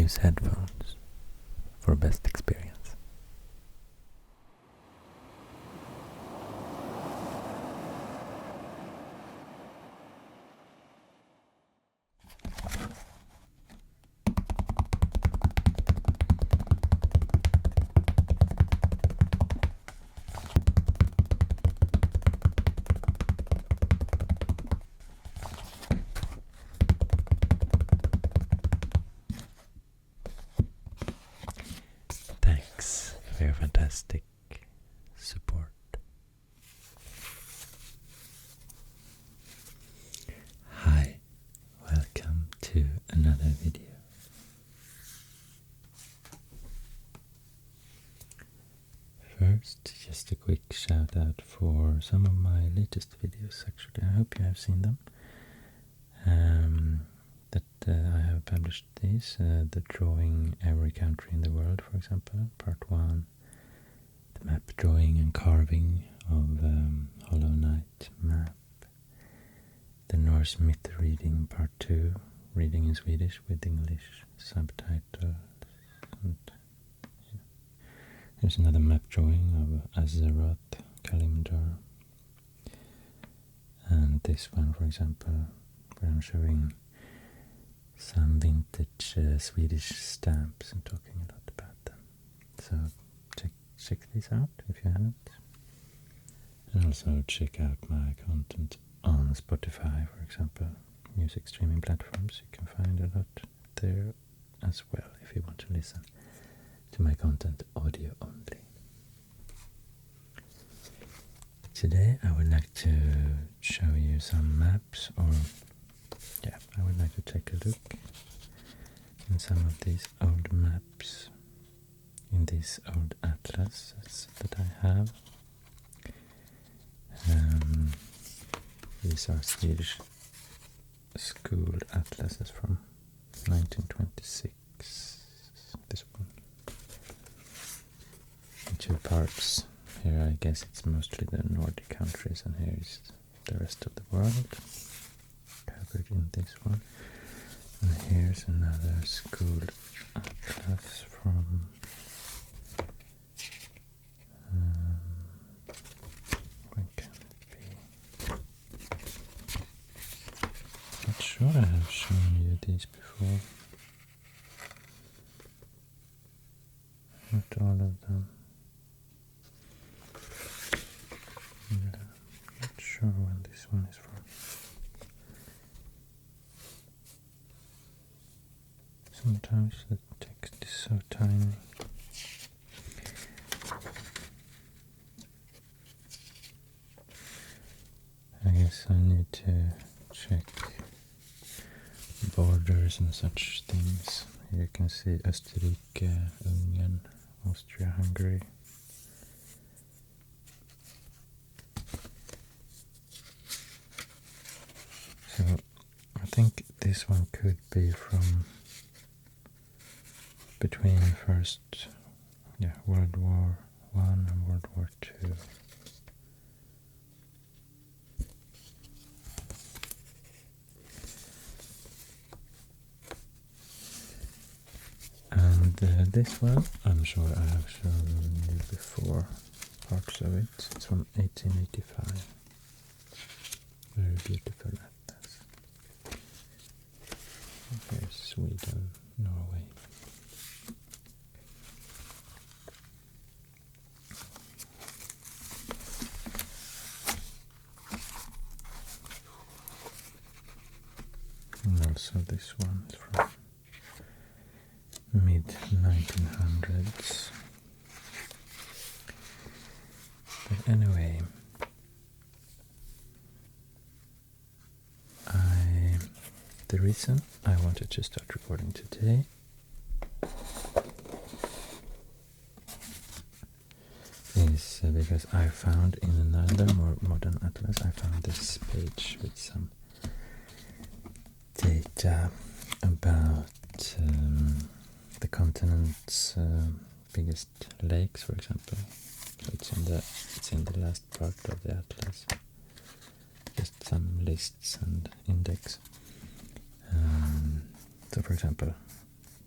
use headphones for best experience. Thanks for your fantastic support. Hi, welcome to another video. First, just a quick shout out for some of my latest videos actually. I hope you have seen them. I have published these, the drawing every country in the world, for example, part 1, the map drawing and carving of Hollow Knight map, the Norse myth reading, part 2, reading in Swedish with English subtitles, and here's another map drawing of Azeroth, Kalimdor, and this one, for example, where I'm showing some vintage Swedish stamps and talking a lot about them. So check these out if you haven't. And also check out my content on Spotify, for example, music streaming platforms. You can find a lot there as well if you want to listen to my content audio only. Today I would like to show you some maps, or I would like to take a look in some of these old maps, in these old atlases that I have. These are Swedish school atlases from 1926. This one. In two parts. Here I guess it's mostly the Nordic countries, and here is the rest of the world covered in this one. And here's another school atlas from when can it be? Not sure I have shown you these before. Not all of them. Not sure when this one is from. Sometimes the text is so tiny. I guess I need to check borders and such things. Here you can see Österrike, Ungern, Austria, Hungary. So I think this one could be from between World War I and World War II. And this one, I'm sure I have shown you before, parts of it. It's from 1885. Very beautiful atlas. Here's Sweden, Norway. And also this one is from mid-1900s. But anyway, the reason I wanted to start recording today is because I found in another more modern atlas, I found this page with some data about the continent's biggest lakes, for example. So it's in the last part of the atlas. Just some lists and index. So, for example,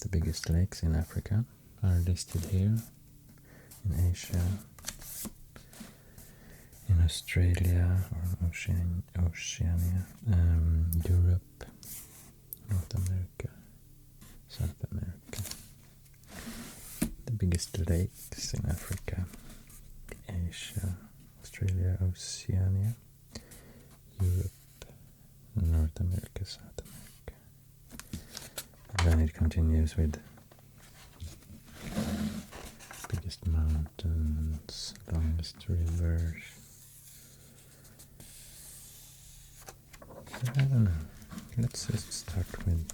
the biggest lakes in Africa are listed here. In Asia, in Australia or Oceania, Europe, North America, South America. The biggest lakes in Africa, Asia, Australia, Oceania, Europe, North America, South America. And then it continues with biggest mountains, longest rivers. I don't know. Let's just start with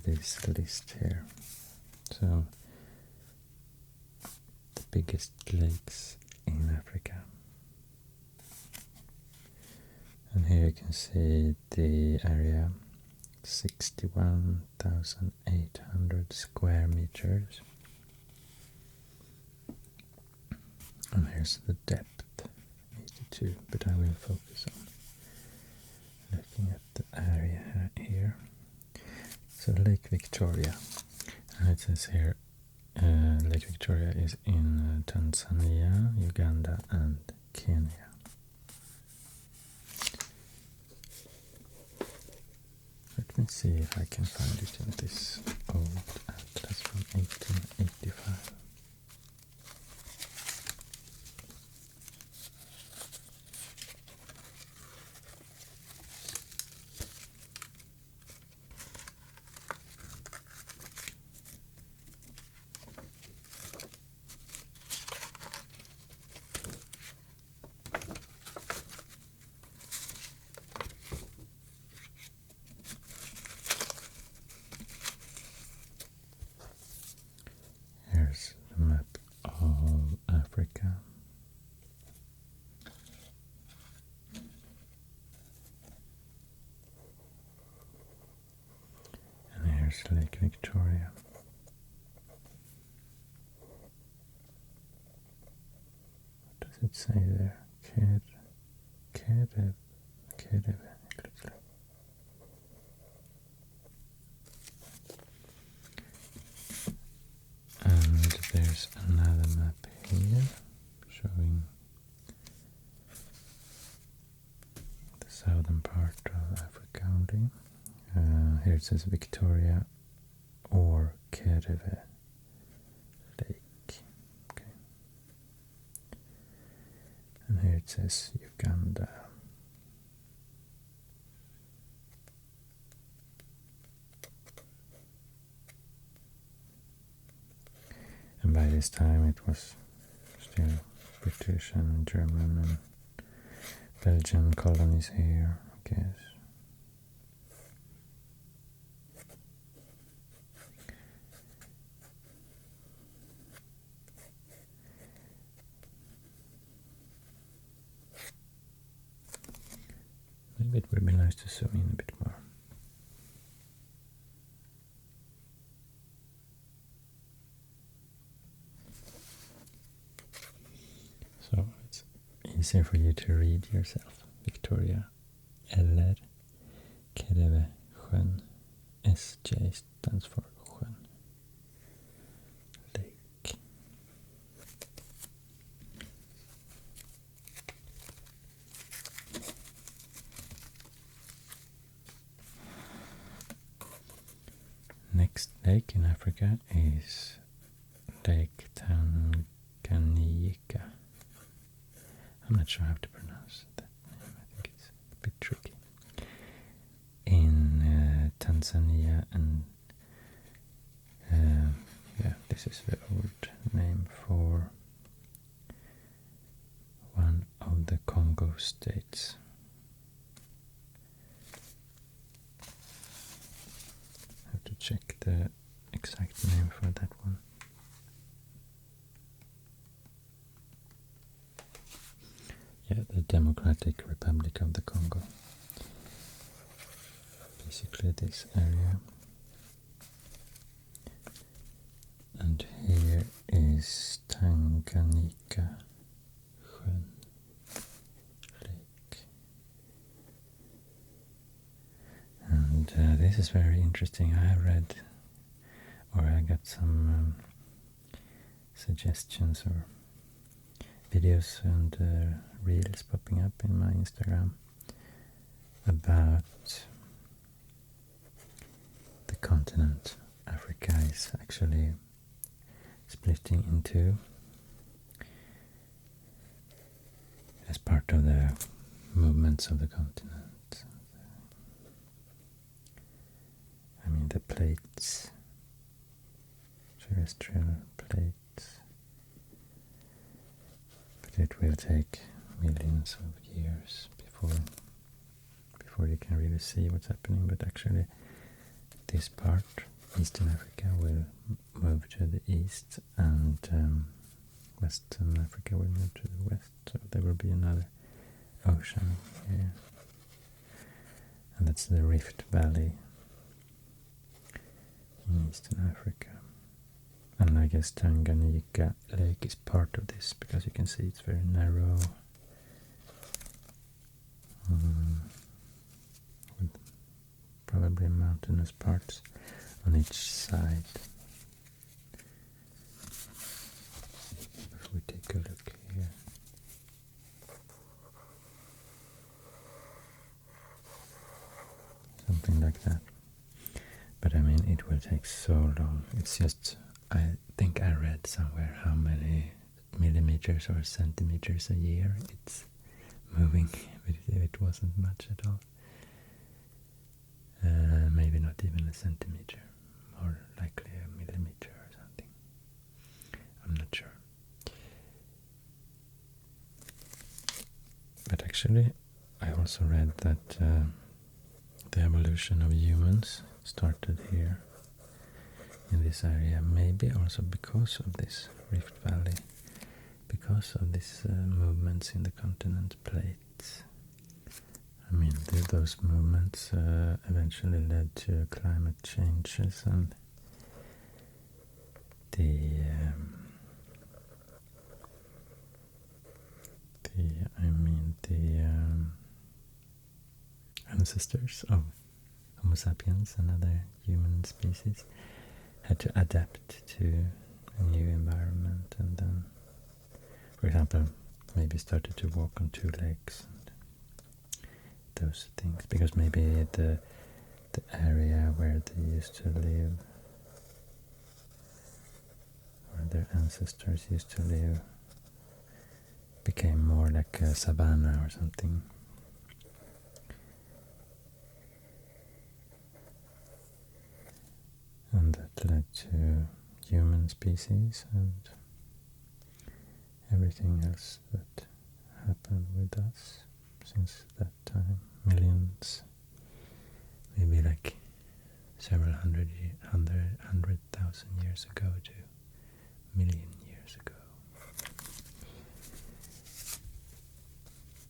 this list here. So, the biggest lakes in Africa. And here you can see the area, 61,800 square meters. And here's the depth, 82, but I will focus on looking at the area here. So Lake Victoria, and it says here Lake Victoria is in Tanzania, Uganda and Kenya. Let me see if I can find it in this old atlas from 1885. Here's the map of Africa. And here's Lake Victoria. What does it say there? Kedeve, it looks like. And there's another map here showing the southern part of Africa only. Here it says Victoria or Kedeve Lake. Okay. And here it says Uganda. And by this time it was still British and German and Belgian colonies here, I guess. Maybe it would be nice to zoom in a bit more. So it's easier for you to read yourself. Victoria, eller Kedeve sjön. SJ stands for sjön. Lake. Next lake in Africa is Lake Tanganyika. I'm not sure how to pronounce that name. I think it's a bit tricky. In Tanzania, and yeah, this is the old name for one of the Congo states. I have to check the exact name for that one. Yeah, the Democratic Republic of the Congo. Basically this area. And here is Tanganyika sjön Lake. And this is very interesting. I read, or I got some suggestions or videos and reels popping up in my Instagram about the continent. Africa is actually splitting in two as part of the movements of the continent. I mean the plates, terrestrial plates, but it will take millions of years before you can really see what's happening. But actually this part, Eastern Africa, will move to the east, and Western Africa will move to the west, so there will be another ocean here, and that's the Rift Valley in Eastern Africa. And I guess Qinghai Lake is part of this, because you can see it's very narrow, with probably mountainous parts on each side. If we take a look here, something like that. But I mean, it will take so long. It's just, I think I read somewhere how many millimeters or centimeters a year it's moving, but it wasn't much at all. Maybe not even a centimeter, more likely a millimeter or something. I'm not sure. But actually, I also read that the evolution of humans started here in this area, maybe also because of this Rift Valley, because of these movements in the continent plates. I mean, those movements eventually led to climate changes, and the ancestors of Homo sapiens and other human species had to adapt to a new environment, and then, for example, maybe started to walk on two legs and those things, because maybe the area where they used to live, or their ancestors used to live, became more like a savanna or something. And that led to human species and everything else that happened with us since that time. Millions, maybe like several hundred thousand years ago to million years ago.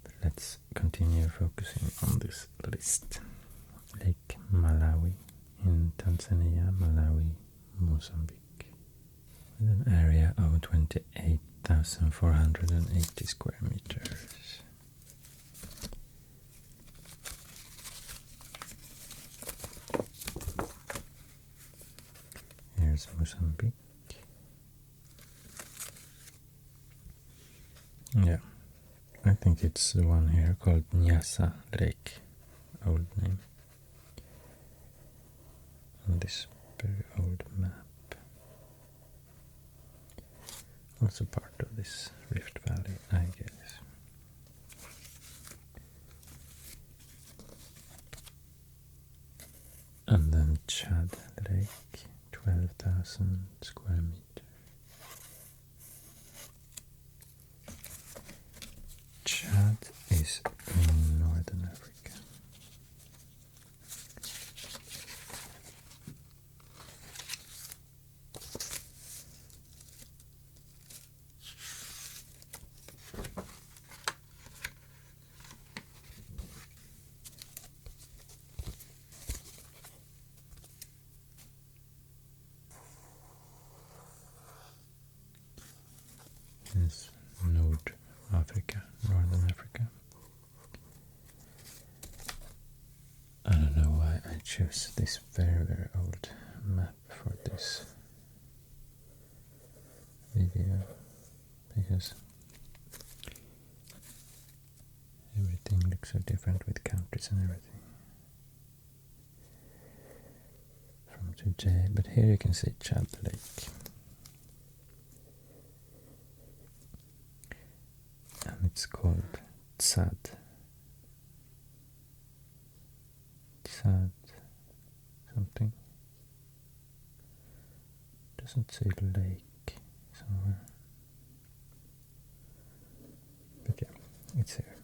But let's continue focusing on this list. Lake Malawi in Tanzania, Malawi, Mozambique, with an area of 28,480 square meters. Here's Mozambique. Yeah, I think it's the one here called Nyasa Lake, old name, on this very old map. Also part of this Rift Valley, I guess. And then Chad Lake, 12,000 square meters. Chad is in northern Africa. choose this very, very old map for this video because everything looks so different with countries and everything from today. But here you can see Chad Lake. And it's called Tsad. Tsad something. Doesn't say lake somewhere. But yeah, it's here.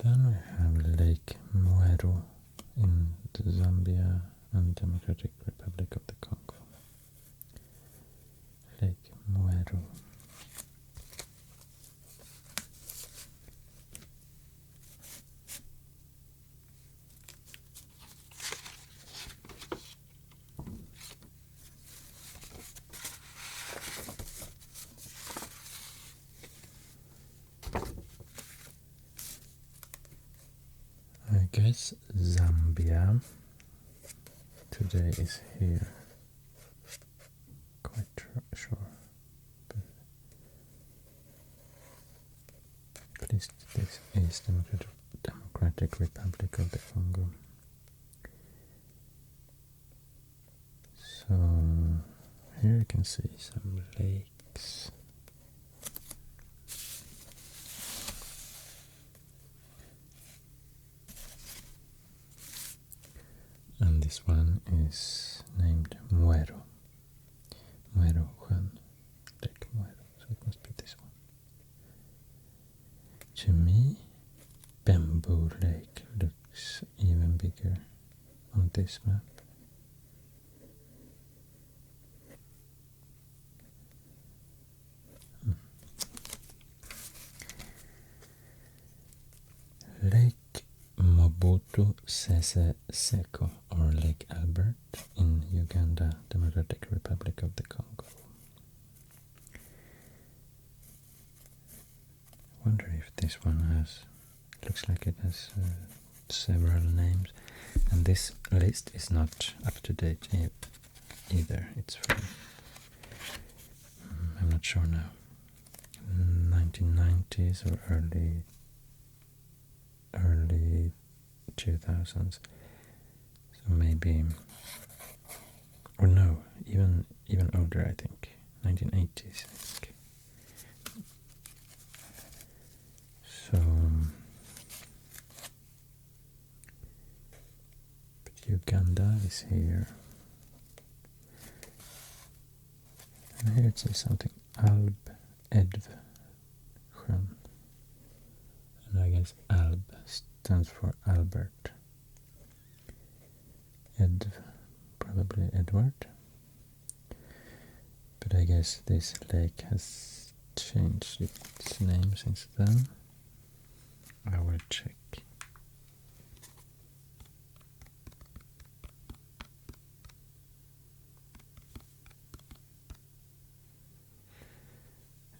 Then we have Lake Mwero in the Zambia and Democratic Republic of the Congo. Lake Mwero. I guess Zambia today is here. Quite sure. But at least this is Democratic Republic of the Congo. So here you can see some lakes. And this one is named Mwero. Mwero sjön. Lake Mwero. So it must be this one. To me, Bamboo Lake looks even bigger on this map. Lake Mobutu Sese Seko, or Lake Albert, in Uganda, Democratic Republic of the Congo. I wonder if this one has, looks like it has several names, and this list is not up to date either. It's from, I'm not sure now, 1990s or early 2000s, so maybe, or no, even older, I think, 1980s, I think. So, but Uganda is here, and here it says something, Alb Edv Sjön. And I guess Alb stands for Albert. Edv, probably Edward. But I guess this lake has changed its name since then. I will check.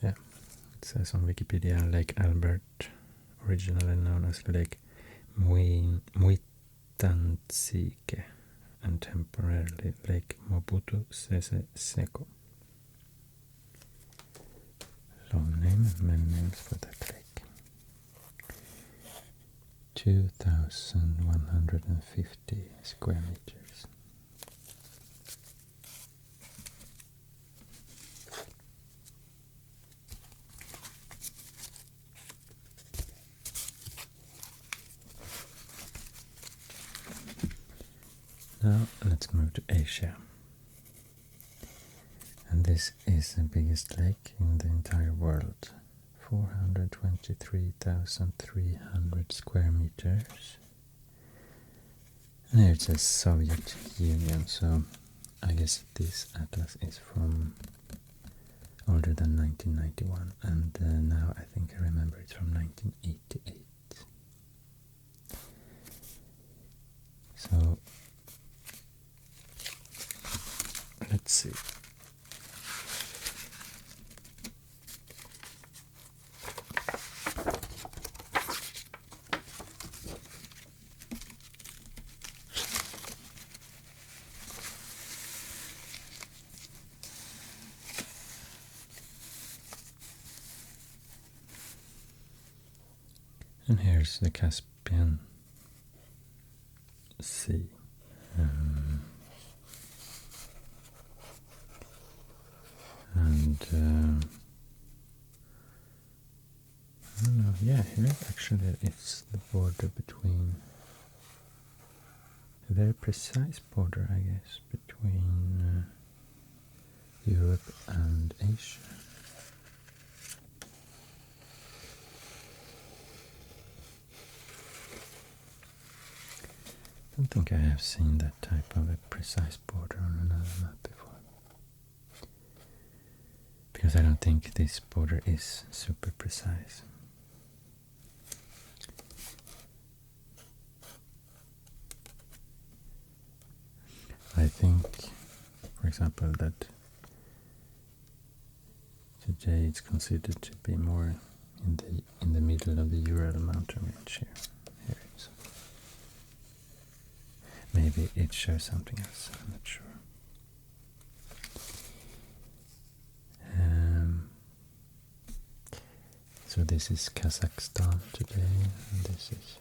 Yeah, it says on Wikipedia Lake Albert, originally known as Lake Mwitanzike, and temporarily Lake Mobutu Sese Seko. Long name and many names for that lake. 2,150 square meters. Now let's move to Asia. And this is the biggest lake in the entire world. 423,300 square meters. And here it says Soviet Union, so I guess this atlas is from older than 1991, and now I think I remember it's from 1988. So let's see. And here's the Caspian Sea. And I don't know, yeah, here actually it's the border between, a very precise border, I guess, between Europe and Asia. I don't think I have seen that type of a precise border on another map before. Because I don't think this border is super precise. I think, for example, that today it's considered to be more in the middle of the Ural mountain range here. Here it is. Maybe it shows something else, I'm not sure. So this is Kazakhstan today, and this is,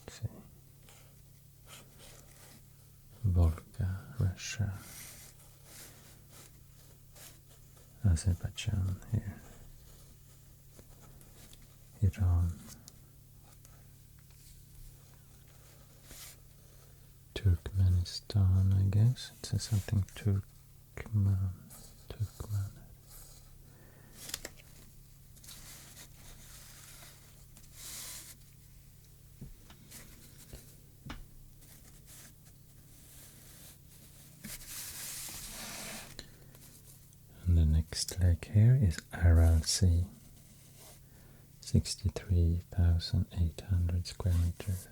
let's see, Volga, Russia, Azerbaijan here, Iran, Turkmenistan, I guess. It says something Turkmen. And the next lake here is Aral Sea, 63,800 square meters.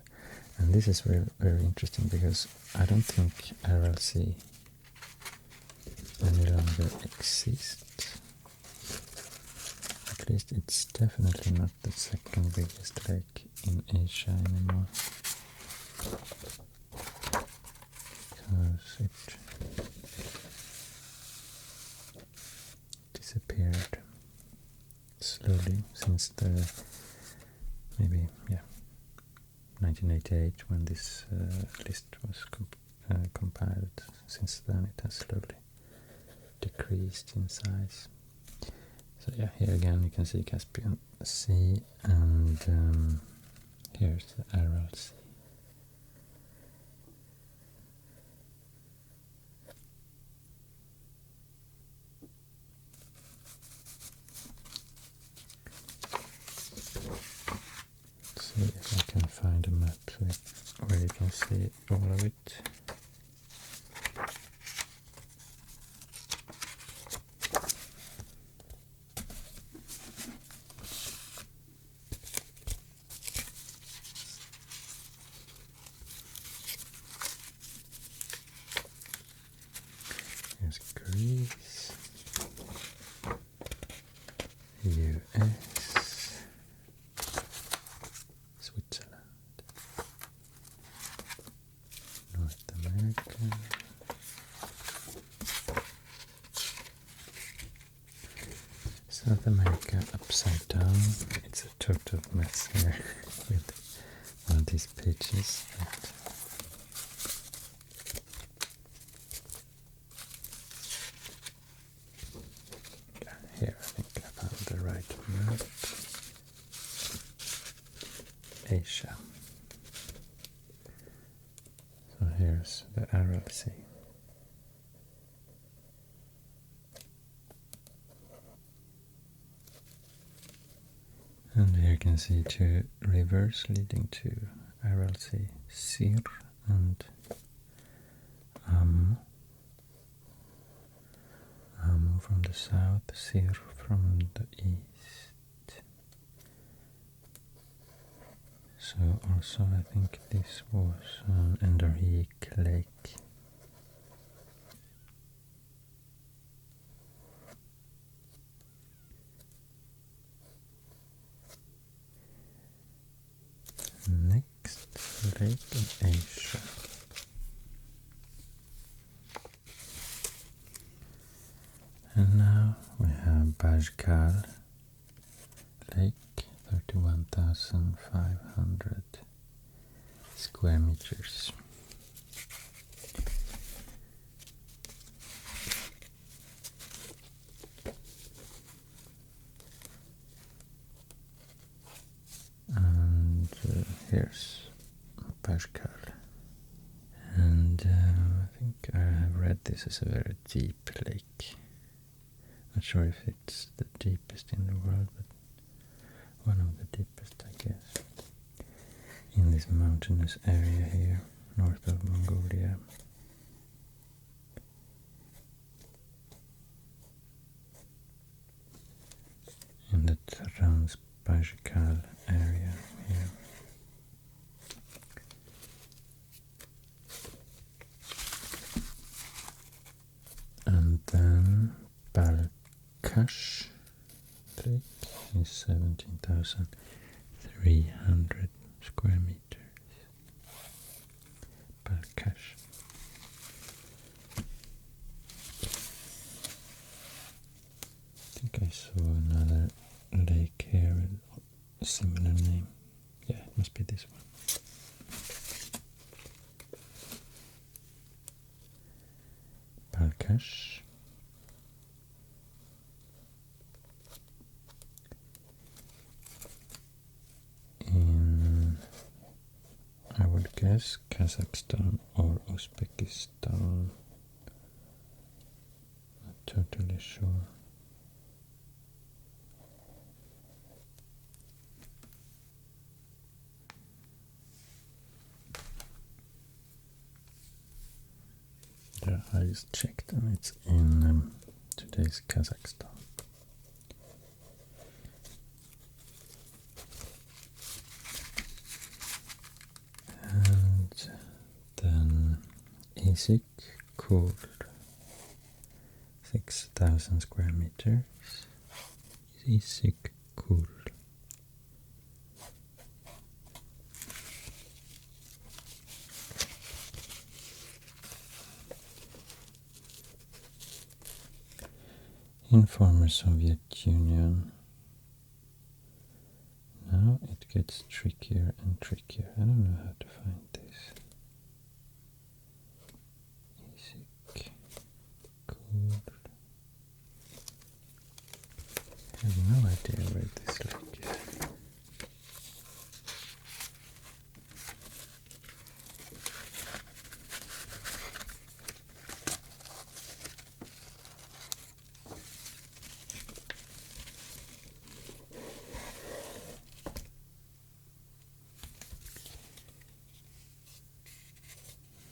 And this is very, very interesting because I don't think Aral Sea any longer exists. At least it's definitely not the second biggest lake in Asia anymore. Because it disappeared slowly since the maybe 1988 when this list was compiled. Since then it has slowly decreased in size. So yeah, here again you can see Caspian Sea, and here's the Aral Sea. Let's see if I can find a map where you can see all of it. Here's Greece, US, Switzerland, North America, South America upside down. It's a total mess here with one of these pages. Here I think I found the right map. Asia. So here's the Aral Sea. And here you can see two rivers leading to Aral Sea, Sir and Amur. Amur from the south, Sir from the east. So also I think this was Qinghai Lake. Next lake in Asia. And now We have Baikal Lake, 31,500 square meters. And here's Baikal. And I think I have read this is a very deep lake. Not sure if it's the deepest in the world, but one of the deepest, I guess, in this mountainous area here, north of Mongolia. In the Baikal area here. And then Balkash Lake is 17,300 square meters. Balkash. I think I saw another lake here with a similar name. Yeah, it must be this one. Balkash. In, I would guess, Kazakhstan or Uzbekistan. Not totally sure. Yeah, I just checked and it's in today's Kazakhstan. And then Issyk Kul, 6,000 square meters. Issyk Kul. In former Soviet Union. Now it gets trickier and trickier. I don't know how to find this. Issyk Kul. I have no idea where this lake is.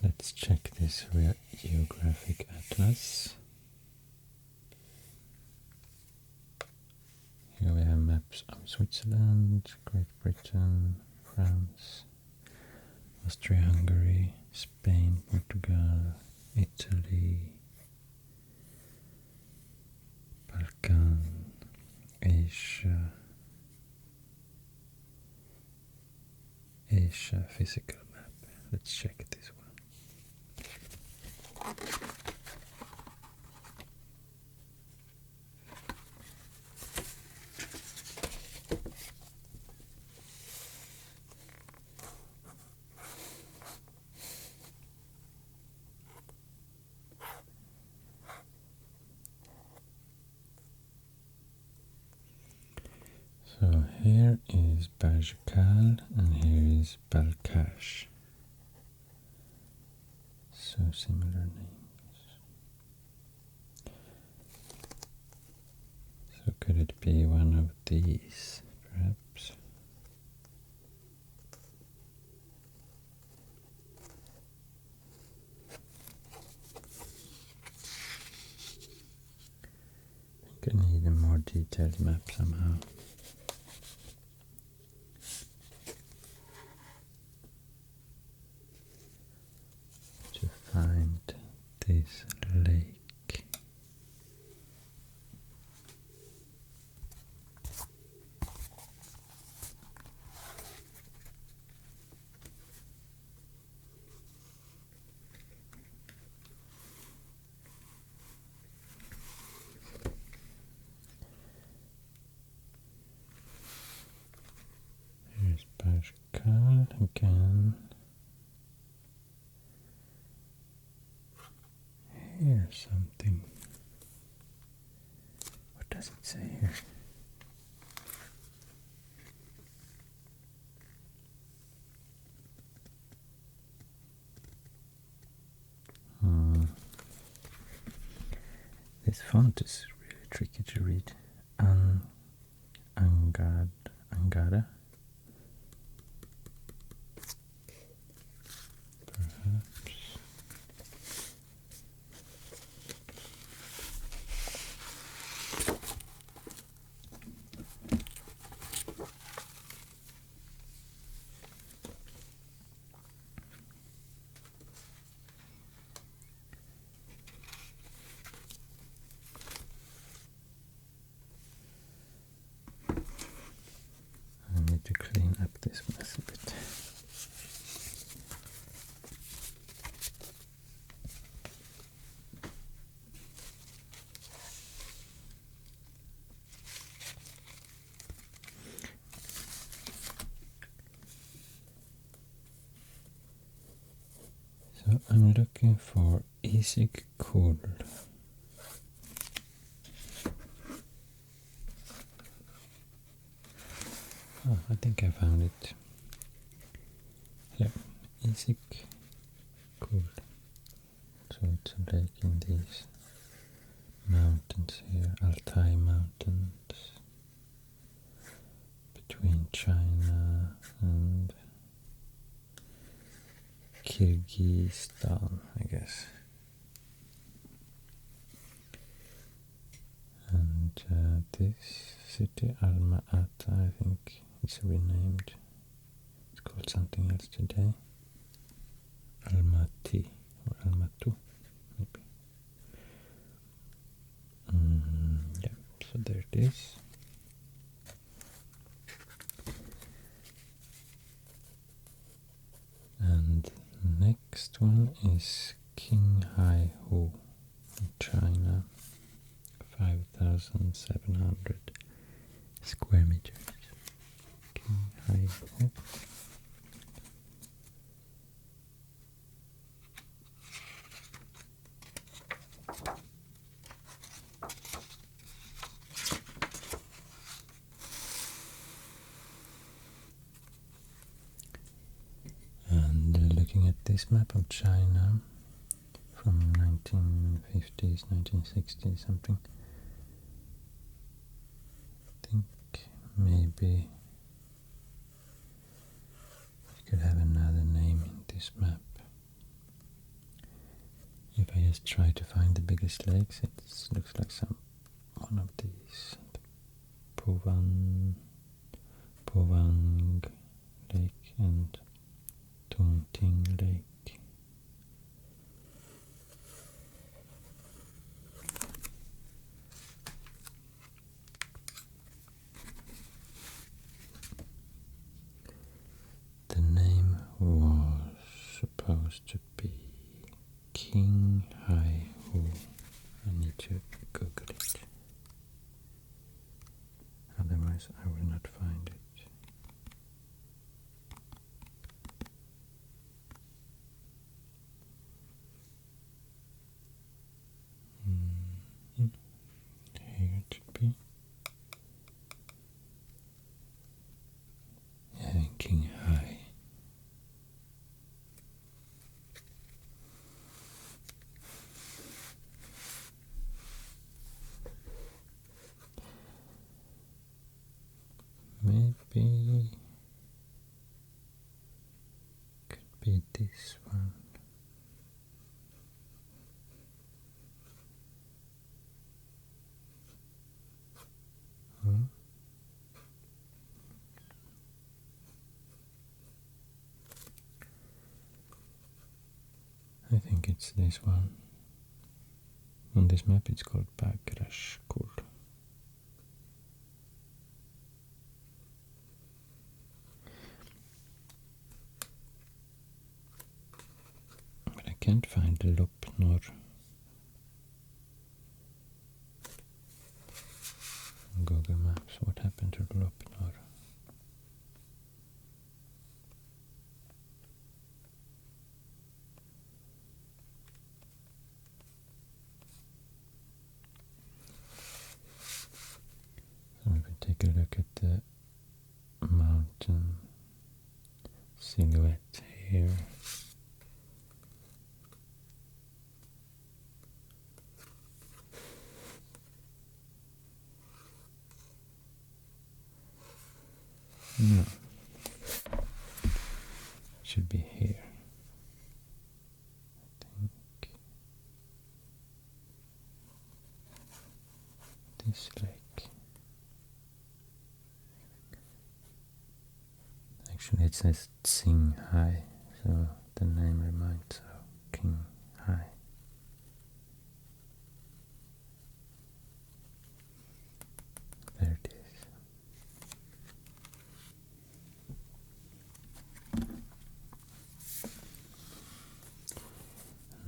Let's check this geographic atlas. Here we have maps of Switzerland, Great Britain, France, Austria-Hungary, Spain, Portugal, Italy, Balkan, Asia, physical map. Let's check this one. So here is Baikal and here is Balkash. So similar names. So could it be one of these, perhaps? I think I need a more detailed map somehow. To find this lake. There's something. What does it say here? This font is really tricky to read. Angada. Perhaps. I need to clean up this mess a bit. So I'm looking for Isik Kul. Oh, I think I found it. Yeah, Isik Kul. So it's a lake in these mountains here, Altai Mountains, between China and Kyrgyzstan, I guess. And this city, Alma-Ata, I think it's renamed. It's called something else today. Almaty or Almaty, maybe. Yeah, so there it is. And next one is Qinghai Lake in China, 5,700 square meters. Qinghai Lake. And looking at this map of China from 1950s, 1960s, something, I think maybe it could have another name in this map. If I just try to find the biggest lakes, it looks like one of these. Povang Lake and Tungting Lake. The name was supposed to be Qinghai Lake. I need to Google it. Otherwise I will not find it. Here it should be. Yeah, Qinghai. Maybe could be this one. Hmm? I think it's this one. On this map it's called Baikal. But I can't find the Lough Neagh on Google Maps. What happened to the Lough Neagh? silhouette here. No. Should be here. I think. This lake. Actually it says Qinghai, so the name reminds of Qinghai. There it is.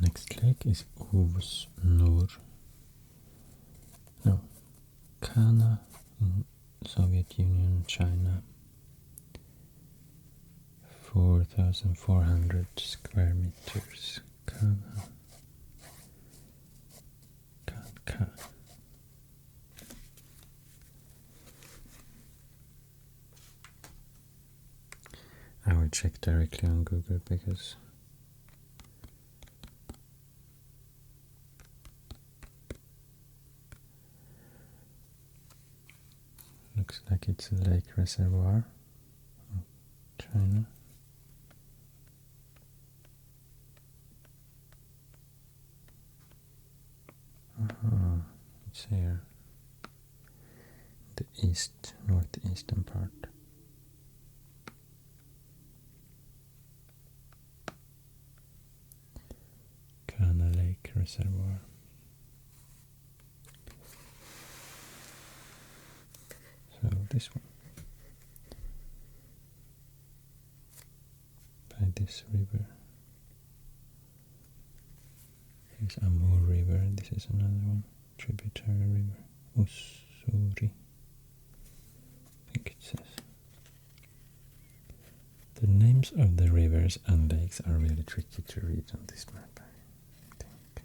Next lake is Lough Neagh. Kana in Soviet Union, China. 4,400 square meters. Kana. Ka. I will check directly on Google because looks like it's a lake reservoir of China. It's here, the northeastern part. Kana Lake Reservoir. So this one, by this river. Here's Amur River, and this is another one, tributary river, Ussuri, I think it says. The names of the rivers and lakes are really tricky to read on this map, I think.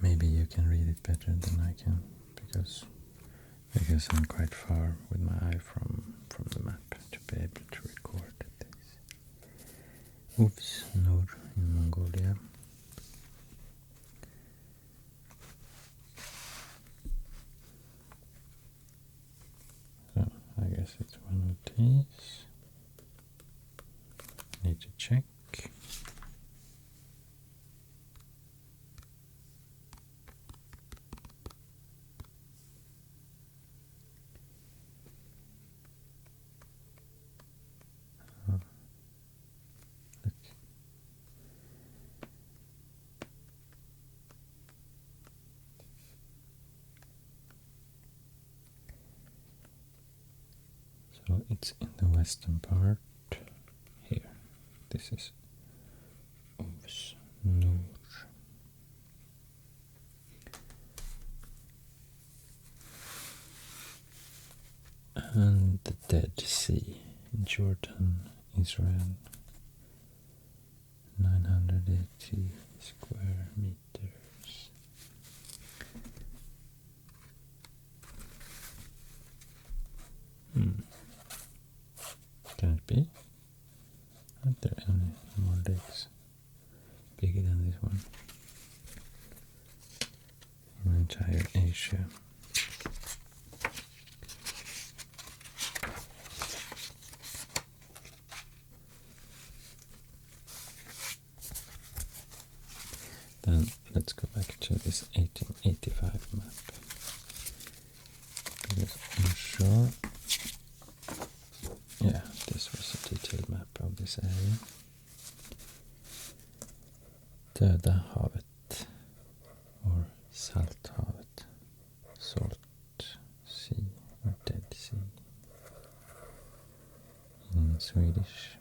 Maybe you can read it better than I can, because I'm quite far with my eye from the map to be able to record this. Lough Neagh in Mongolia. So I guess it's one of these. Need to check. So it's in the western part here. This is Lough Neagh. And the Dead Sea in Jordan, Israel. 980 square meters. Can it be? Aren't there any more lakes bigger than this one in entire Asia? Then let's go back to this 1885 map, because I'm sure, yeah, this was a detailed map of this area. Döda havet, or Salthavet, Salt Sea, or Dead Sea in Swedish.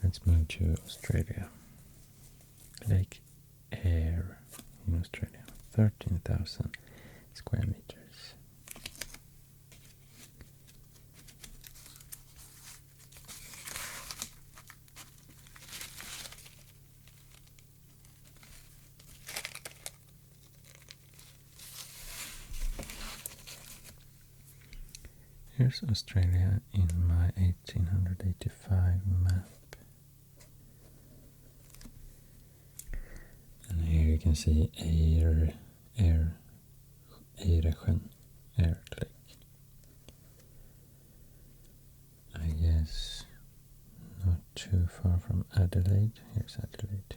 Let's move to Australia. Lake Eyre in Australia. Here's Australia in my 1885 map. And here you can see Eiresjön, Air Lake. I guess not too far from Adelaide. Here's Adelaide.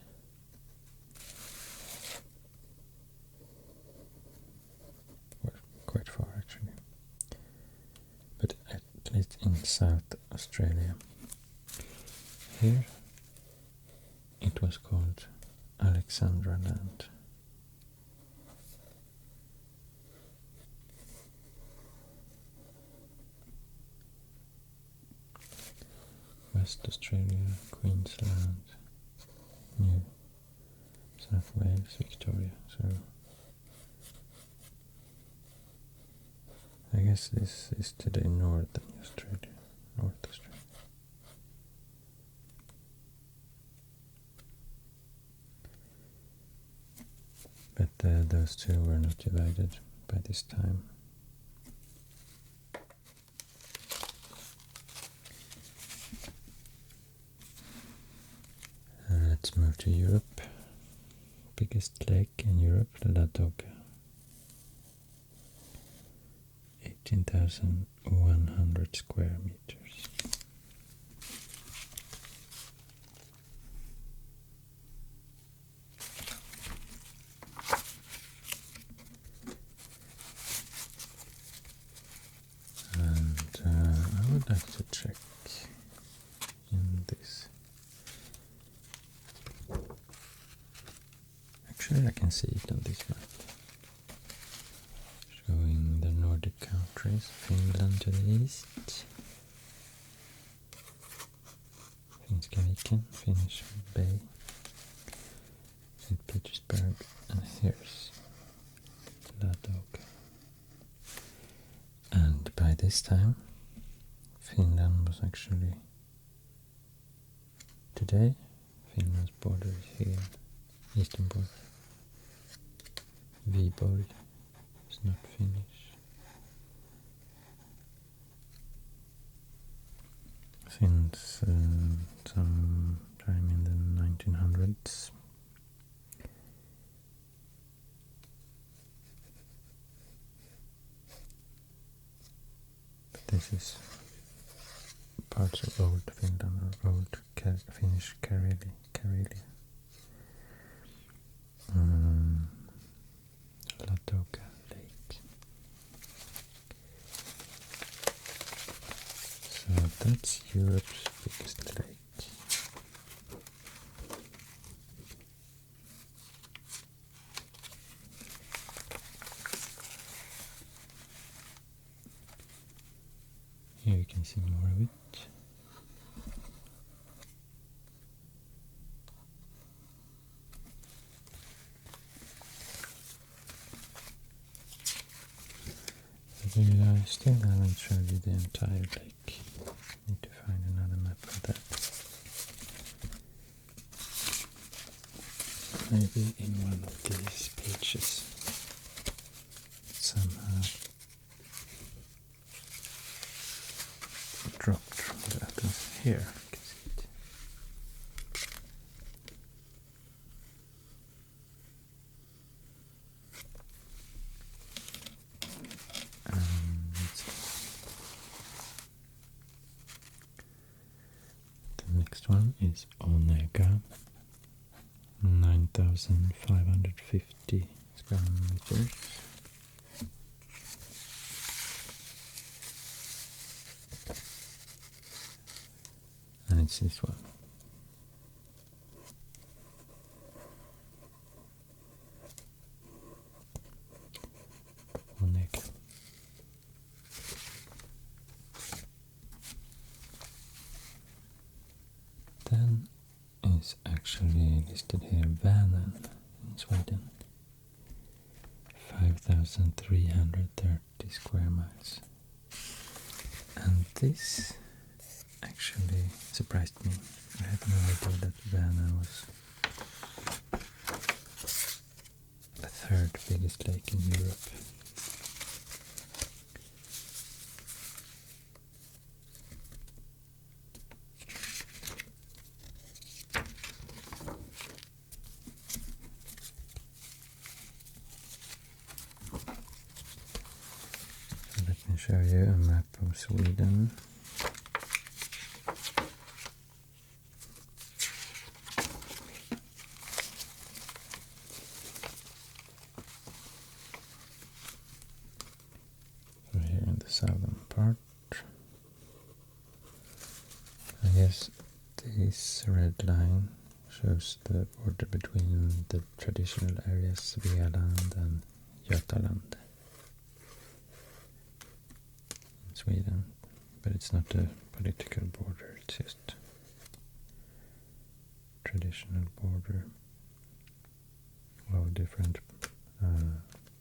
Well, quite far actually. But at least in South Australia. Here it was called Alexandra Land. West Australia, Queensland, New South Wales, Victoria. So I guess this is today Northern Australia, North Australia. But those two were not divided by this time. Let's move to Europe. Biggest lake in Europe, Lough Neagh. 18,100 square meters. And I would like to check in this. Actually, I can see it on this map. Showing the Nordic countries, Finland to the east, Finska Viken, Finnish Bay, St. Petersburg, and here's Lough Neagh. And by this time, Finland was actually, today, Finland's border is here, eastern border. Viborg is not Finnish. Since some time in the 1900s, but this is parts of old Finland or old Finnish Karelia. Lough Neagh Lake. So that's Europe's biggest lake. Here you can see more of it. I still haven't showed you the entire lake. Need to find another map for that. Maybe in one of these pages somehow dropped from the atlas. Here, you can see it. The next one is Lough Neagh, 9,550 square meters. And it's this one. Lough Neagh. Then is actually listed here Vänern in Sweden. 5,330 square miles. And this actually surprised me. I had no idea that Vänern was the third biggest lake in Europe. show you a map of Sweden. So here in the southern part, I guess this red line shows the border between the traditional areas Svealand and Götaland in Sweden, but it's not a political border, it's just traditional border of different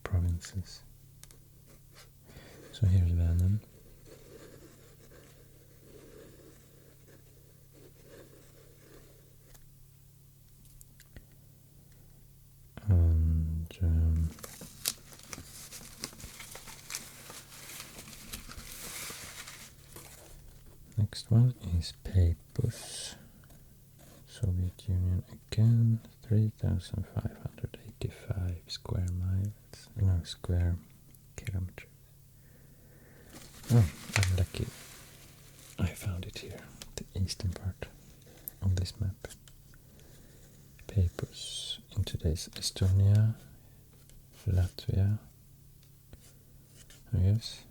provinces. So here's Vänern. And next one is Peipus, Soviet Union again, 3,585 square miles, no, square kilometers. Oh, I'm lucky. I found it here, the eastern part of this map. Peipus in today's Estonia, Latvia, I guess.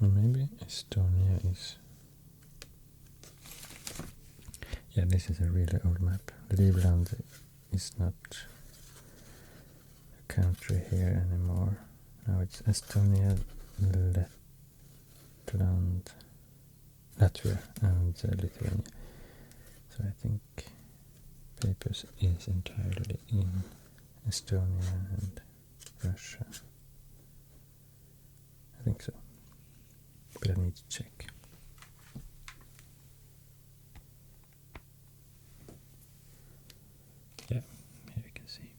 Or maybe Estonia is... Yeah, this is a really old map. Livland is not a country here anymore. Now it's Estonia, Letland, Latvia and Lithuania. So I think Peipus is entirely in Estonia and Russia. I think so. But I need to check. Yeah, here you can see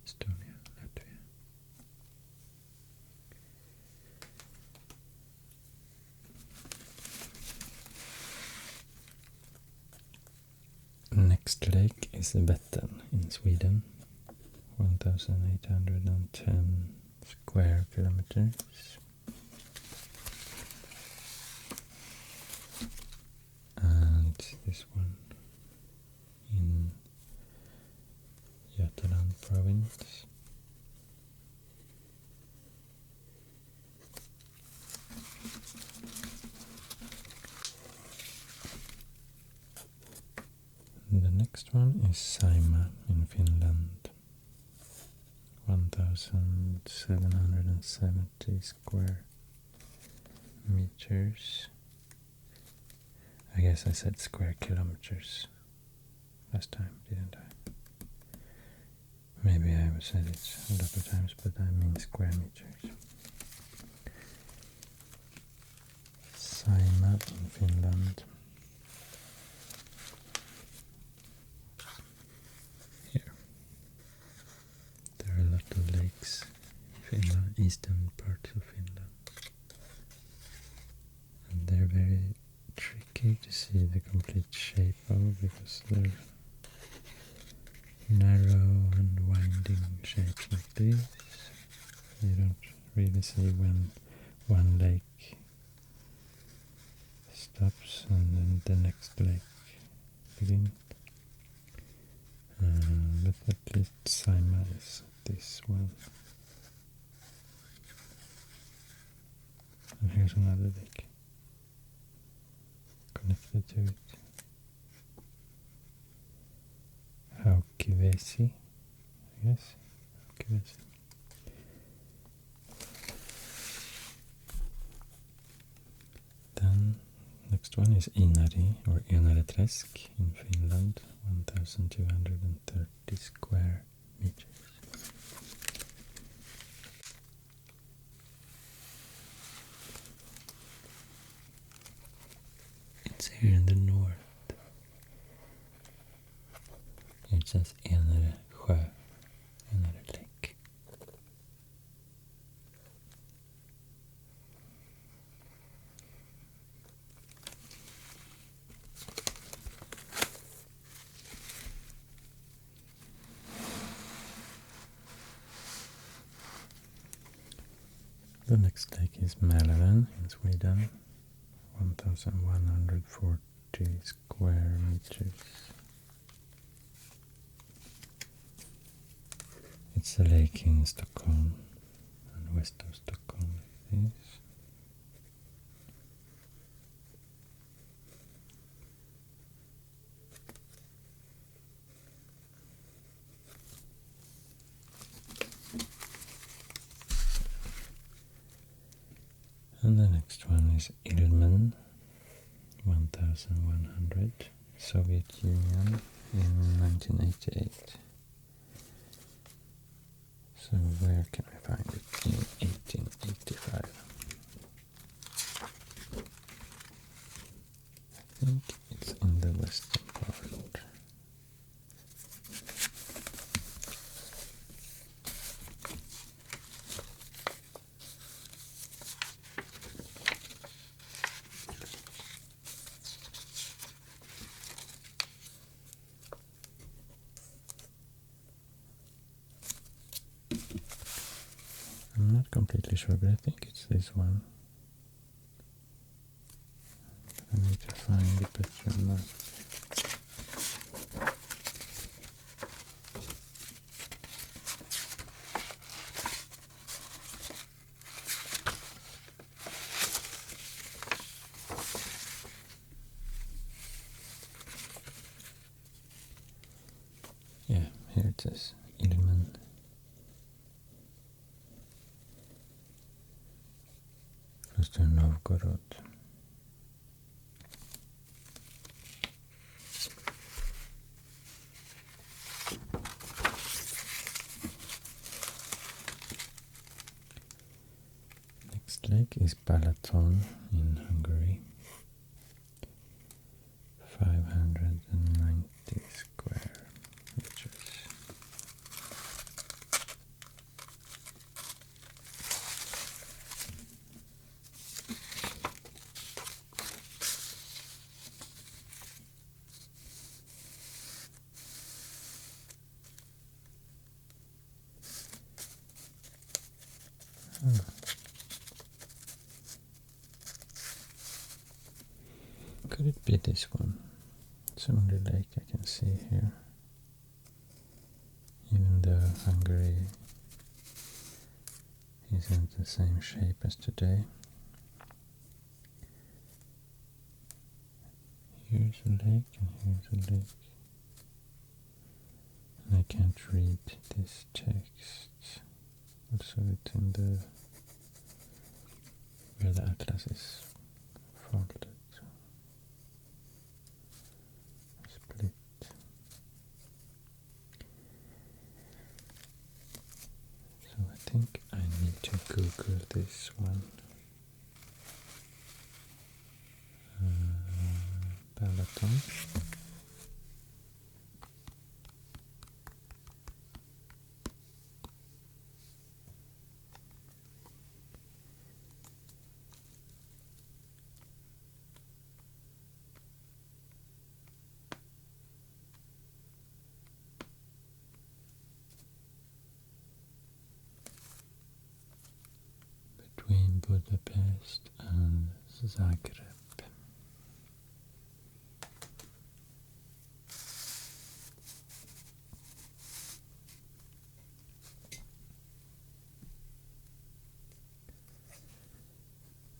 Estonia, Latvia. Next lake is Vättern in Sweden, 1,810 square kilometers. And this one in Götaland province. The next one is Saimaa in Finland, 1,770 square meters. I guess I said square kilometers last time, didn't I? Maybe I said it a lot of times, but I mean square meters. Saimaa in Finland. A lot of lakes in Finland, eastern parts of Finland, and they're very tricky to see the complete shape of because they're narrow and winding shapes like this. You don't really see when one lake stops and then the next lake begins. But at least Saimaa is this one. And here's another lake connected to it. Haukivesi, I guess. Haukivesi. Then next one is Inari or Inariträsk in Finland, 1,230 square meters. It's here in the north. It says Enare sjö, Enare lake. The next lake is Mälaren in Sweden, 1,140 square meters. It's a lake in Stockholm and west of Stockholm. It is. And the next one is Léman, 1,100, Soviet Union in 1988. So where can I find it? In 1885. I think it's in the western part. I'm not completely sure, but I think it's this one. I need to find a picture map. Yeah, here it is, Léman. Close to Novgorod. Next lake is Balaton in Hungary, 590 square meters. Could it be this one? It's the only lake I can see here. Even though Hungary isn't the same shape as today. Here's a lake and here's a lake. And I can't read this text. Also it's in the where the atlas is folded. Split. So I think I need to Google this one. Balaton. Between Budapest and Zagreb.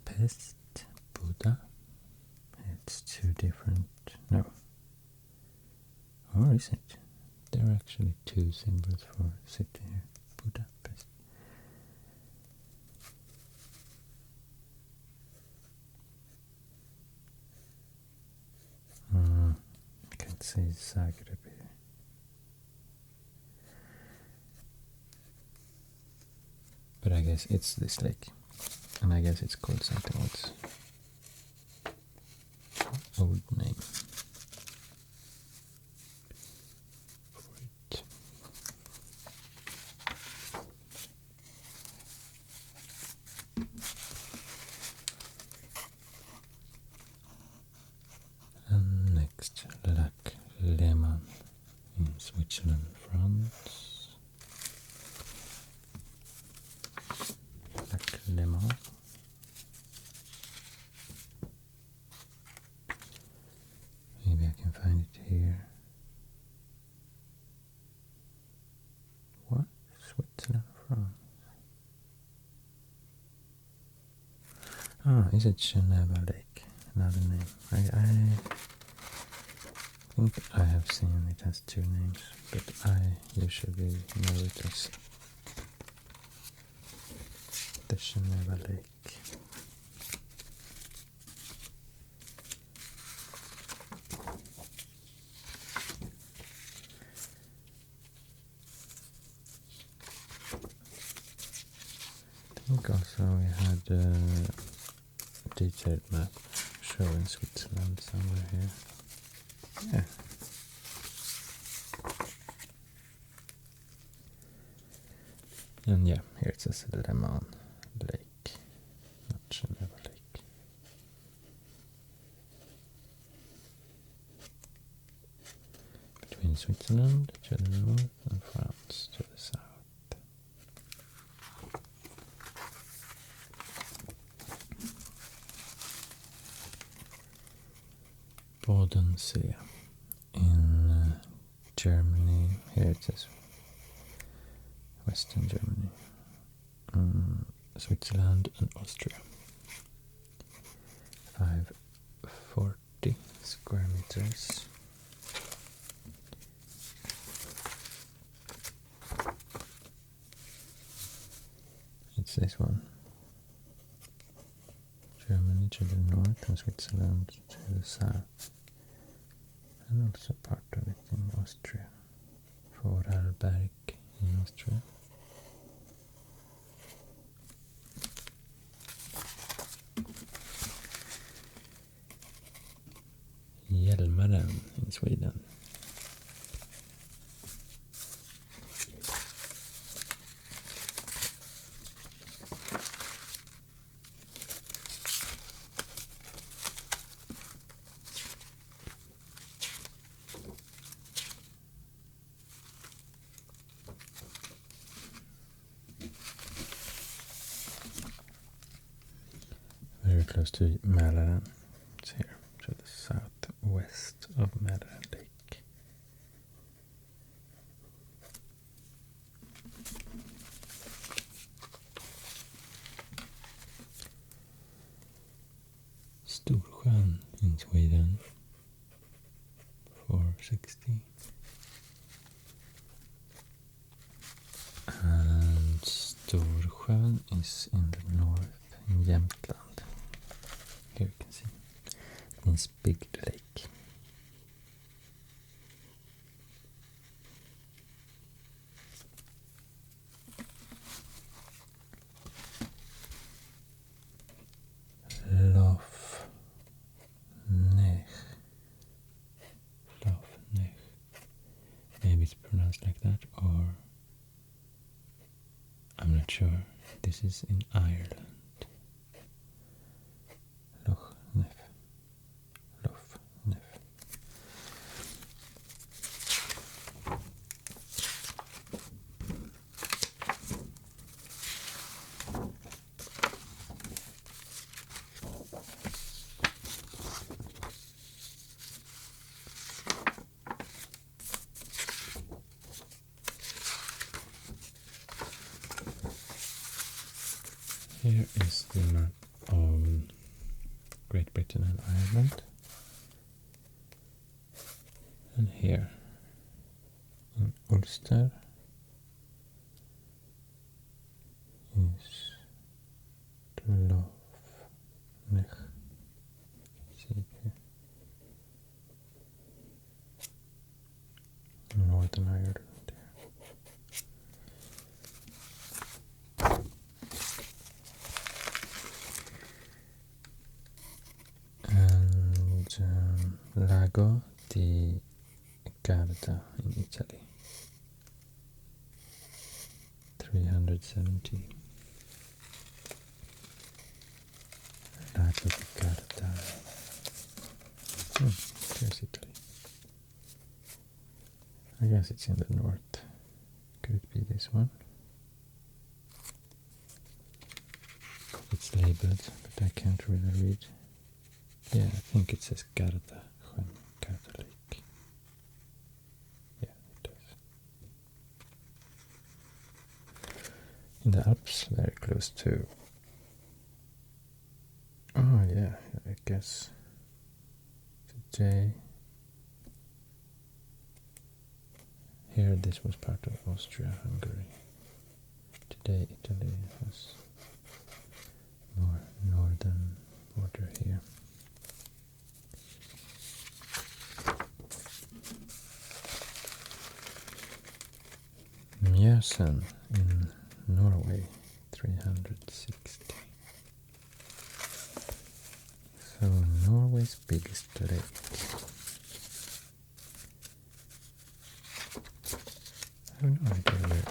Pest, Buda. It's two different. No. Or is it? There are actually two symbols for city here. Budapest. I can't say Zagreb here. But I guess it's this lake. And I guess it's called something else. Old name for it. And next, Lough Neagh in Switzerland, France. Léman. Switzerland, France. Oh, is it Geneva Lake? Another name. I think I have seen it has two names, but I usually know it as the Geneva Lake. I think also we had a detailed map showing Switzerland somewhere here. Yeah. And yeah, here it says Léman Lake, not Geneva Lake. Between Switzerland to the north and France to the south. Bodensee in Germany. Here it says Western Germany, Switzerland and Austria. 540 square meters. It's this one. Germany to the north and Switzerland to the south. And also part of it in Austria. Vorarlberg in Austria. Hjälmaren in Sweden. Very close to Mälaren. It's here, to the southwest of Mälaren Lake. Storsjön in Sweden, 460. And Storsjön is in the north, in Jämtland. Here you can see. It means big lake. Lough Neagh. Lough Neagh. Maybe it's pronounced like that, or I'm not sure. This is in Ireland. Lough Neagh. Lough Neagh. Here is the map of Great Britain and Ireland. And here in Ulster is Lough Neagh. See it here. Northern Ireland. Lago di Garda in Italy, 370. Lago di Garda. There's Italy. I guess it's in the north. Could it be this one? It's labeled, but I can't really read. Yeah, I think it says Garda Lake. Yeah, it does. in the Alps, very close to. Oh yeah, I guess today here this was part of Austria-Hungary. Today Italy has more northern border here. Mjøsen in Norway, 360. So Norway's biggest lake. I have no idea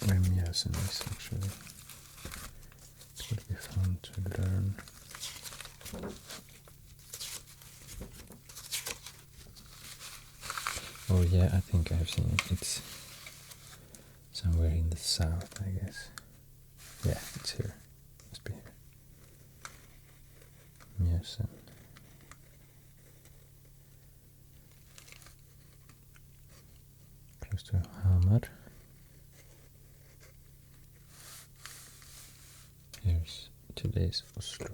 where Mjøsen is actually. It would be fun to learn. Oh yeah, I think I have seen it. It's somewhere in the south, I guess. Yeah, it's here. Must be here. Mjøsen. Close to Hamar. Here's today's Oslo.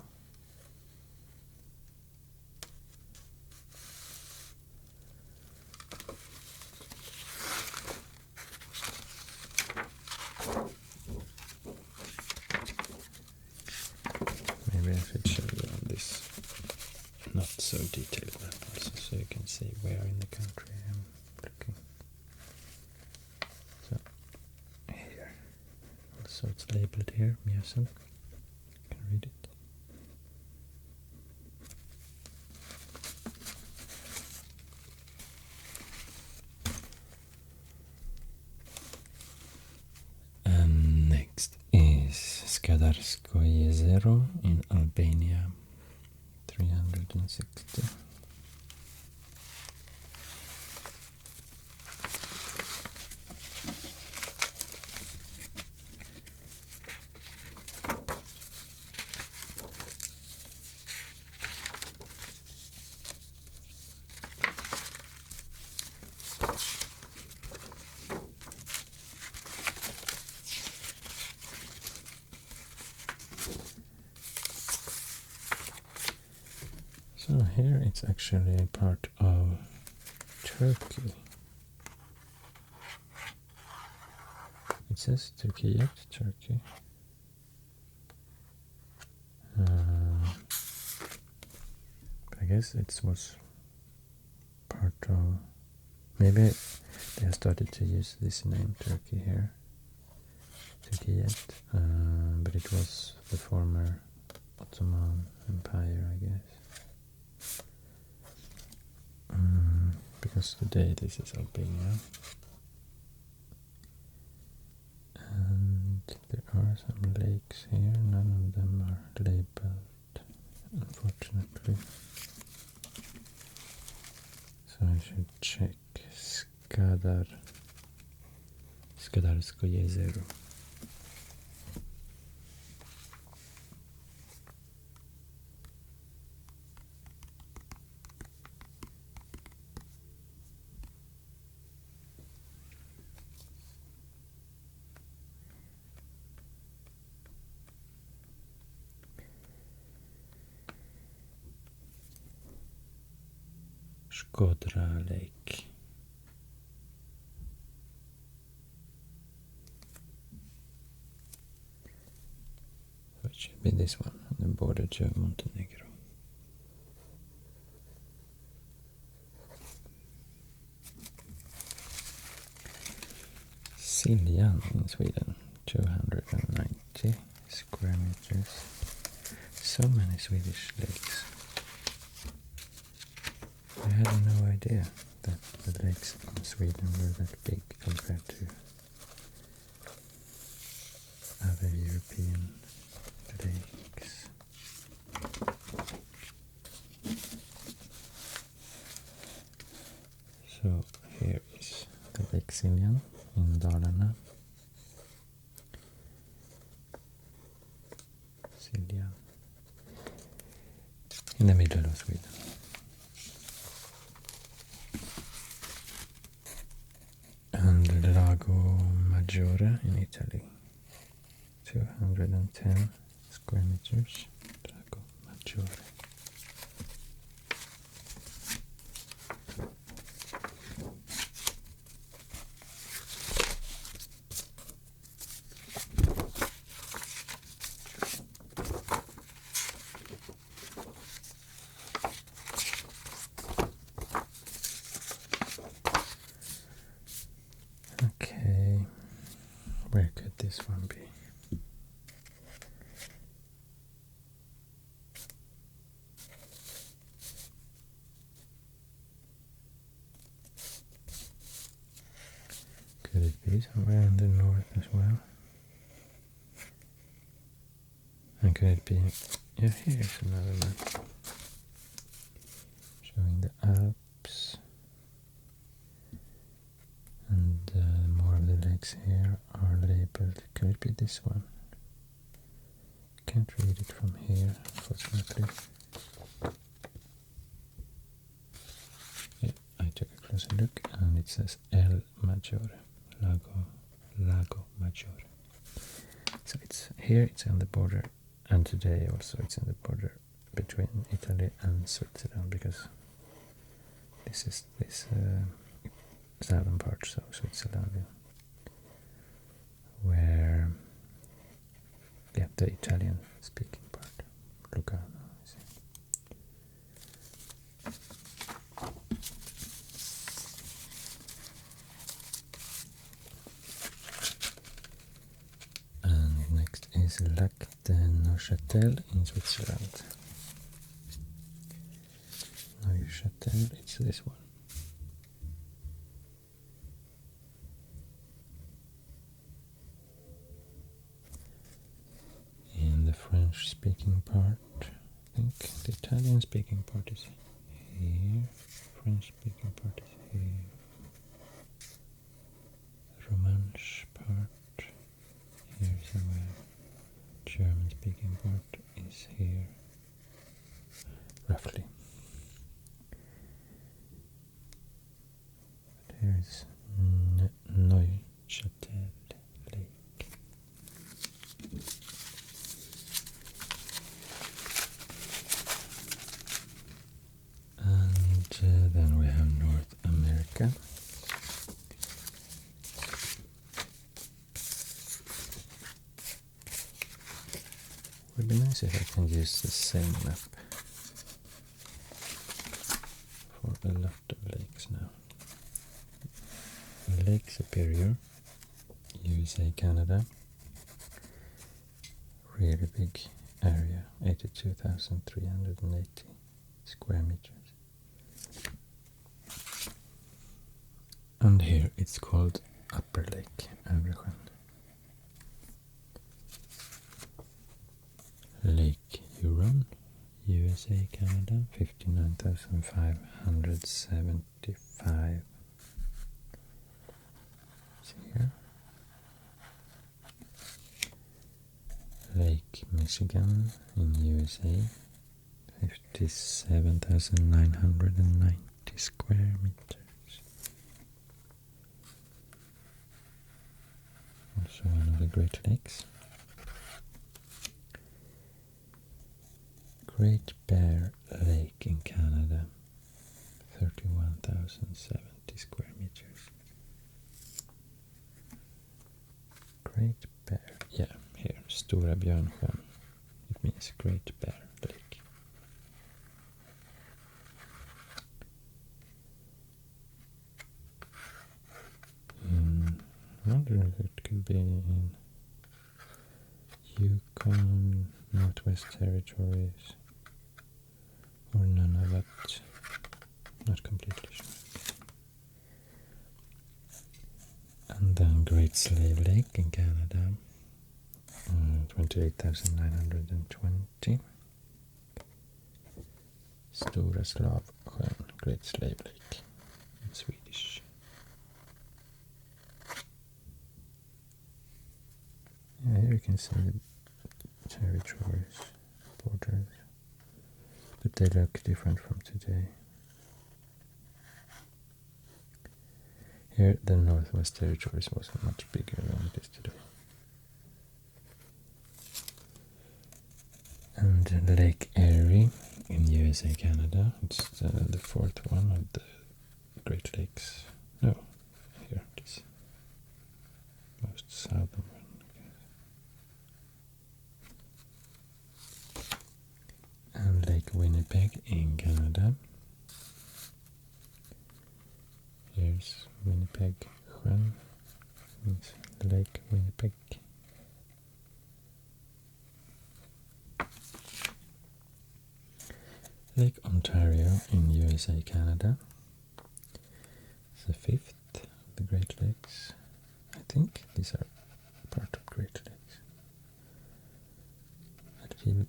Maybe I should show you on this not so detailed map also, so you can see where in the country I'm looking. So here, also it's labeled here, Mjøsen. You can read it. And next is Skadarsko jezero in Albania, 360. So here it's actually a part of Turkey. It says Turkey. I guess it was part of. Maybe they have started to use this name Turkey here. Turkiyet, but it was the former Ottoman Empire, I guess. Because today this is Albania. And there are some lakes here, none of them are labeled, unfortunately. So I should check Skadarsko jezero. Qinghai Lake. So it should be this one, on the border to Montenegro. Siljan in Sweden, 290 square meters. So many Swedish lakes. I had no idea that the lakes in Sweden were that big compared to other European lakes. So here is the Lake Siljan in Dalarna. Siljan. In the middle of Sweden. And Lough Maggiore in Italy. 210 square meters. Lago Maggiore. Okay, where could this one be? Could it be somewhere in the north as well? And could it be... Yeah, here's another map showing the Alps. And more of the lakes here are labeled. Could it be this one? Can't read it from here, unfortunately. Yeah, I took a closer look and it says El Maggiore, Lago Maggiore. So it's here, it's on the border, and today also it's on the border between Italy and Switzerland, because this is this southern part, so Switzerland, where the Italian speaking part, Lugano. And next is Lac de Neuchâtel in Switzerland. Neuchâtel, it's this one. In the French-speaking part, I think the Italian-speaking part is here, French-speaking part is here, Romansh part here somewhere, German-speaking part is here, roughly. But here is Neuchâtel Lake. And then we have North America. Would be nice if I can use the same map for a lot of lakes now. Lake Superior, USA, Canada. Really big area, 82,380 square meters. And here it's called Upper Lake, Övresjön. Lake Huron, USA, Canada, 59,575. Here. Lake Michigan in USA, 57,990 square meters. Also one of the Great Lakes. Great Bear Lake in Canada, 31,070 square meters. Great Bear, yeah, here, Stora Björnsjön. It means Great Bear Lake. I wonder if it could be in Yukon, Northwest Territories, or none of it. Not completely sure. And then Great Slave Lake in Canada, 28,920. Stora Slavsjön, Great Slave Lake in Swedish. Yeah, here you can see the territories, borders, but they look different from today. Here the Northwest Territories was much bigger than it is today. And Lake Erie in USA, Canada. It's the fourth one of the Great Lakes. No, here it is. Most southern one. And Lake Winnipeg in Canada. Here's Winnipeg Sjön. It's Lake Winnipeg. Lake Ontario in USA, Canada. It's the fifth of the Great Lakes. I think these are part of Great Lakes.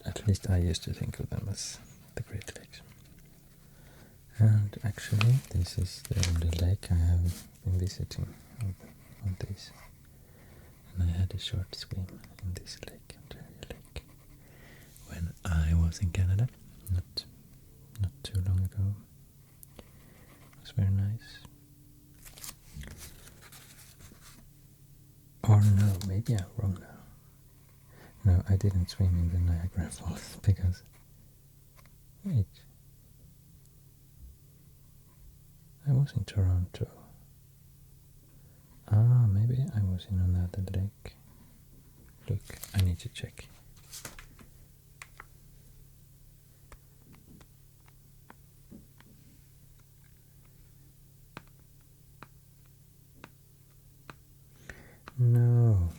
At least I used to think of them as the Great Lakes. And actually, this is the only lake I have been visiting on these. And I had a short swim in this lake, Ontario Lake, when I was in Canada, not too long ago. It was very nice. Or no, maybe I'm wrong now. No, I didn't swim in the Niagara Falls because... Wait. I was in Toronto. Ah, maybe I was in another lake. Look, I need to check. No.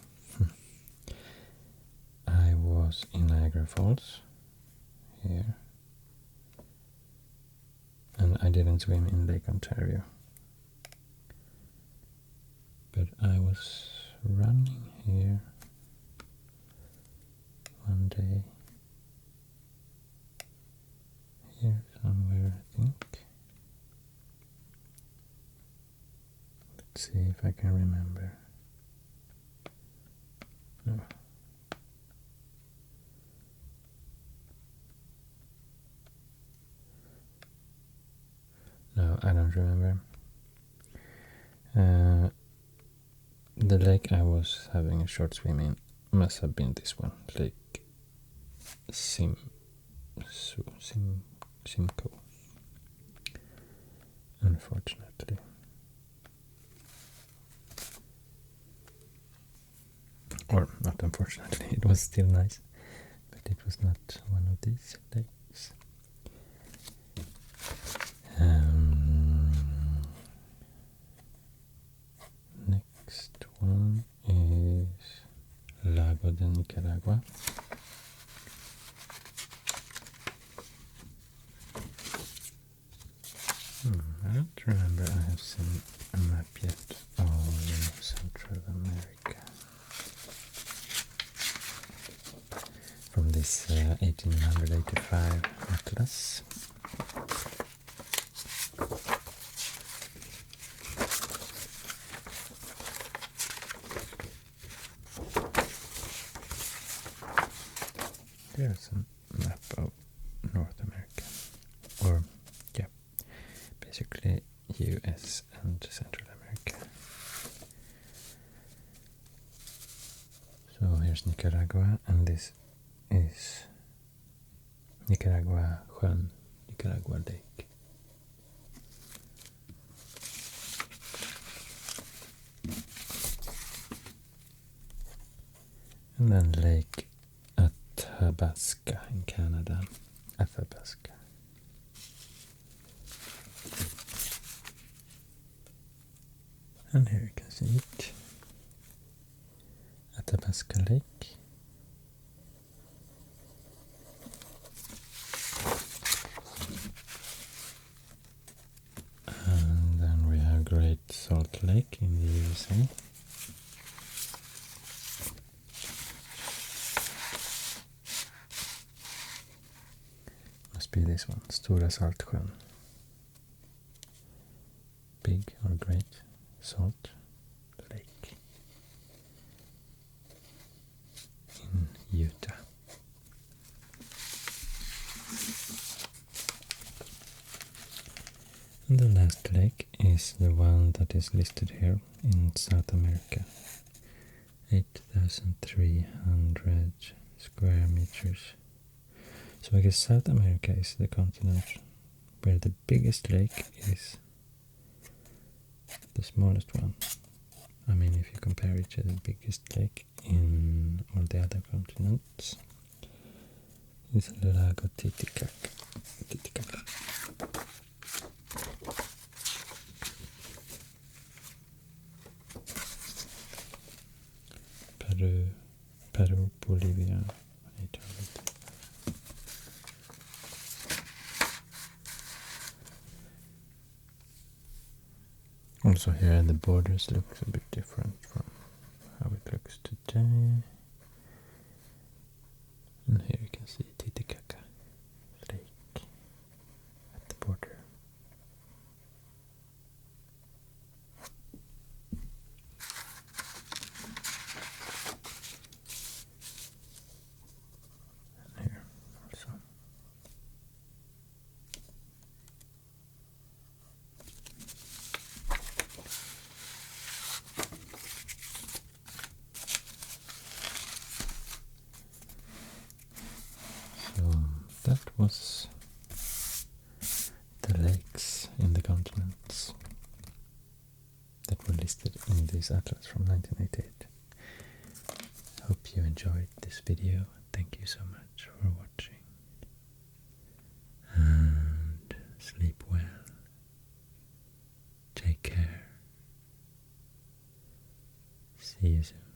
I was in Niagara Falls here. And I didn't swim in Lake Ontario. But I was running here one day. Here somewhere, I think. Let's see if I can remember. No. No, I don't remember. The lake I was having a short swim in must have been this one, Lake Simcoe. Unfortunately. Or not unfortunately, it was still nice, but it was not one of these lakes. Next one is Lago de Nicaragua. I don't remember I have seen a map yet of Central America. From this 1885 atlas. There's a map of North America, or yeah, basically US and Central America. So here's Nicaragua, and this is Nicaragua Sjön, Nicaragua Lake. And then Lake Athabasca in Canada. Athabasca. And here you can see it. Athabasca Lake. And then we have Great Salt Lake in the USA. Must be this one, Stora Saltsjön. Big or Great Salt Lake in Utah. And the last lake is is the one that is listed here in South America. 8,300 square meters. So I guess South America is the continent where the biggest lake is the smallest one. I mean, if you compare it to the biggest lake in all the other continents, it's Lago Titicaca. Peru, Bolivia, Italy. Also here the borders looks a bit different from how it looks today. And here you can see Titicaca Lake at the border. And here also. That was the lakes in the continents that were listed in this atlas from 1988. Hope you enjoyed this video. Thank you so much for watching. And sleep well. Take care. See you soon.